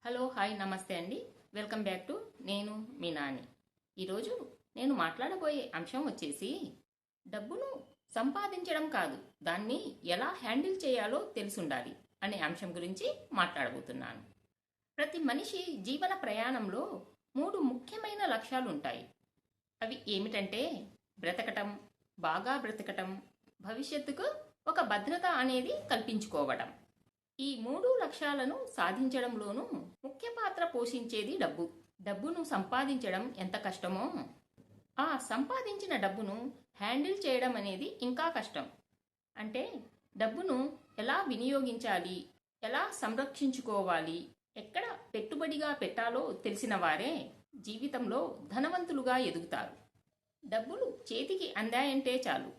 Hello hi నమస్తే అండి. Welcome back to నేను మీ నాని. ఈరోజు నేను మాట్లాడబోయే అంశం వచ్చేసి డబ్బును సంపాదించడం కాదు, దాన్ని ఎలా హ్యాండిల్ చేయాలో తెలుసుండాలి అనే అంశం గురించి మాట్లాడబోతున్నాను. ప్రతి మనిషి జీవన ప్రయాణంలో 3 ముఖ్యమైన లక్ష్యాలు ఉంటాయి. అవి ఏమిటంటే బ్రతకటం, బాగా బ్రతకటం, భవిష్యత్తుకు ఒక భద్రత అనేది కల్పించుకోవడం. ఈ 3 లక్ష్యాలను సాధించడంలోనూ ముఖ్య పాత్ర పోషించేది డబ్బు. డబ్బును సంపాదించడం ఎంత కష్టమో, ఆ సంపాదించిన డబ్బును హ్యాండిల్ చేయడం అనేది ఇంకా కష్టం. అంటే డబ్బును ఎలా వినియోగించాలి, ఎలా సంరక్షించుకోవాలి, ఎక్కడ పెట్టుబడిగా పెట్టాలో తెలిసిన వారే జీవితంలో ధనవంతులుగా ఎదుగుతారు. డబ్బులు చేతికి అందాయంటే చాలు,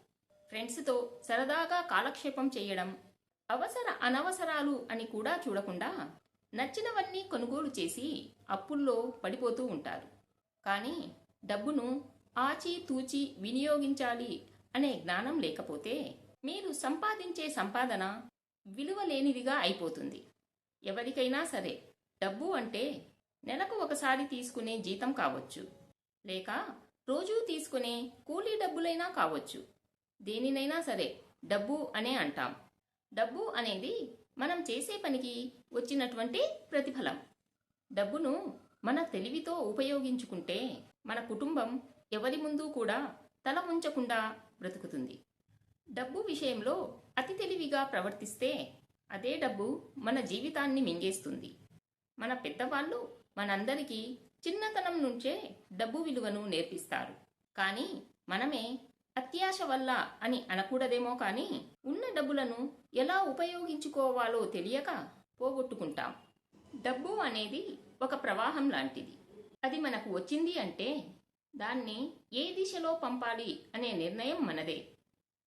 ఫ్రెండ్స్తో సరదాగా కాలక్షేపం చేయడం, అనవసరాలు అని కూడా చూడకుండా నచ్చినవన్నీ కొనుగోలు చేసి అప్పుల్లో పడిపోతూ ఉంటారు. కానీ డబ్బును ఆచితూచి వినియోగించాలి అనే జ్ఞానం లేకపోతే మీరు సంపాదించే సంపాదన విలువ లేనిదిగా అయిపోతుంది. ఎవరికైనా సరే డబ్బు అంటే నెలకు ఒకసారి తీసుకునే జీతం కావచ్చు, లేక రోజూ తీసుకునే కూలీ డబ్బులైనా కావచ్చు. దేనినైనా సరే డబ్బు అనే అంటాం. డబ్బు అనేది మనం చేసే పనికి వచ్చినటువంటి ప్రతిఫలం. డబ్బును మన తెలివితో ఉపయోగించుకుంటే మన కుటుంబం ఎవరి ముందు కూడా తల ఉంచకుండా బ్రతుకుతుంది. డబ్బు విషయంలో అతి తెలివిగా ప్రవర్తిస్తే అదే డబ్బు మన జీవితాన్ని మింగేస్తుంది. మన పెద్దవాళ్ళు మనందరికీ చిన్నతనం నుంచే డబ్బు విలువను నేర్పిస్తారు. కానీ మనమే అత్యాశ వల్ల అని అనకూడదేమో, కానీ ఉన్న డబ్బులను ఎలా ఉపయోగించుకోవాలో తెలియక పోగొట్టుకుంటాం. డబ్బు అనేది ఒక ప్రవాహం లాంటిది. అది మనకు వచ్చింది అంటే దాన్ని ఏ దిశలో పంపాలి అనే నిర్ణయం మనదే.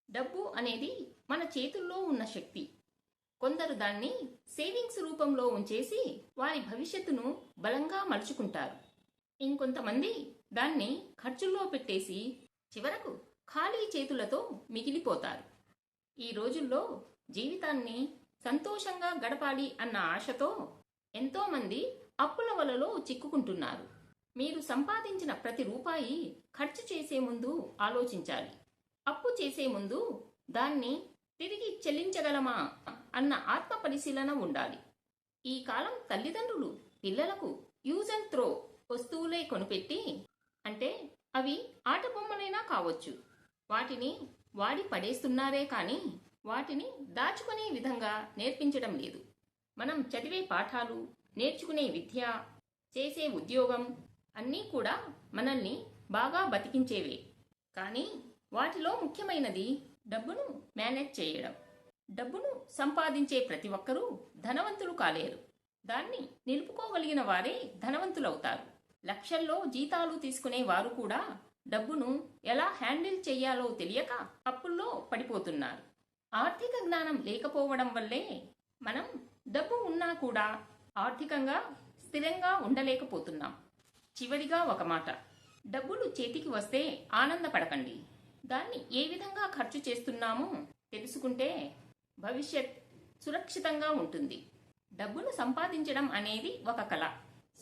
డబ్బు అనేది మన చేతుల్లో ఉన్న శక్తి. కొందరు దాన్ని సేవింగ్స్ రూపంలో ఉంచేసి వారి భవిష్యత్తును బలంగా మలుచుకుంటారు. ఇంకొంతమంది దాన్ని ఖర్చుల్లో పెట్టేసి చివరకు ఖాళీ చేతులతో మిగిలిపోతారు. ఈ రోజుల్లో జీవితాన్ని సంతోషంగా గడపాలి అన్న ఆశతో ఎంతోమంది అప్పుల వలలో చిక్కుకుంటున్నారు. మీరు సంపాదించిన ప్రతి రూపాయి ఖర్చు చేసే ముందు ఆలోచించాలి. అప్పు చేసే ముందు దాన్ని తిరిగి చెల్లించగలమా అన్న ఆత్మ పరిశీలన ఉండాలి. ఈ కాలం తల్లిదండ్రులు పిల్లలకు యూజ్ అండ్ త్రో వస్తువులే కొనిపెట్టి, అంటే అవి ఆట బొమ్మలైనా కావచ్చు, వాటిని వాడి పడేస్తున్నారే కానీ వాటిని దాచుకునే విధంగా నేర్పించడం లేదు. మనం చదివే పాఠాలు, నేర్చుకునే విద్య, చేసే ఉద్యోగం అన్నీ కూడా మనల్ని బాగా బతికించేవే. కానీ వాటిలో ముఖ్యమైనది డబ్బును మేనేజ్ చేయడం. డబ్బును సంపాదించే ప్రతి ఒక్కరూ ధనవంతులు కాలేరు. దాన్ని నిలుపుకోగలిగిన వారే ధనవంతులవుతారు. లక్షల్లో జీతాలు తీసుకునే వారు కూడా డబ్బును ఎలా హ్యాండిల్ చెయ్యాలో తెలియక అప్పుల్లో పడిపోతున్నారు. ఆర్థిక జ్ఞానం లేకపోవడం వల్లే మనం డబ్బు ఉన్నా కూడా ఆర్థికంగా స్థిరంగా ఉండలేకపోతున్నాం. చివరిగా ఒక మాట, డబ్బులు చేతికి వస్తే ఆనందపడకండి. దాన్ని ఏ విధంగా ఖర్చు చేస్తున్నామో తెలుసుకుంటే భవిష్యత్ సురక్షితంగా ఉంటుంది. డబ్బును సంపాదించడం అనేది ఒక కళ.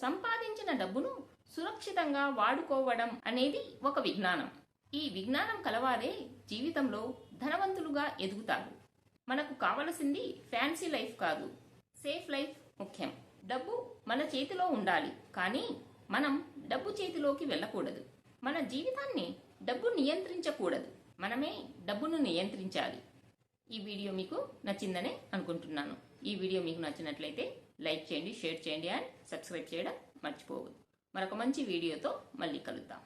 సంపాదించిన డబ్బును సురక్షితంగా వాడుకోవడం అనేది ఒక విజ్ఞానం. ఈ విజ్ఞానం కలవారే జీవితంలో ధనవంతులుగా ఎదుగుతారు. మనకు కావలసింది ఫ్యాన్సీ లైఫ్ కాదు, సేఫ్ లైఫ్ ముఖ్యం. డబ్బు మన చేతిలో ఉండాలి, కానీ మనం డబ్బు చేతిలోకి వెళ్ళకూడదు. మన జీవితాన్ని డబ్బు నియంత్రించకూడదు, మనమే డబ్బును నియంత్రించాలి. ఈ వీడియో మీకు నచ్చిందనే అనుకుంటున్నాను. ఈ వీడియో మీకు నచ్చినట్లయితే లైక్ చేయండి, షేర్ చేయండి అండ్ సబ్స్క్రైబ్ చేయడం మర్చిపోవద్దు. మరొక మంచి వీడియోతో మళ్ళీ కలుద్దాం.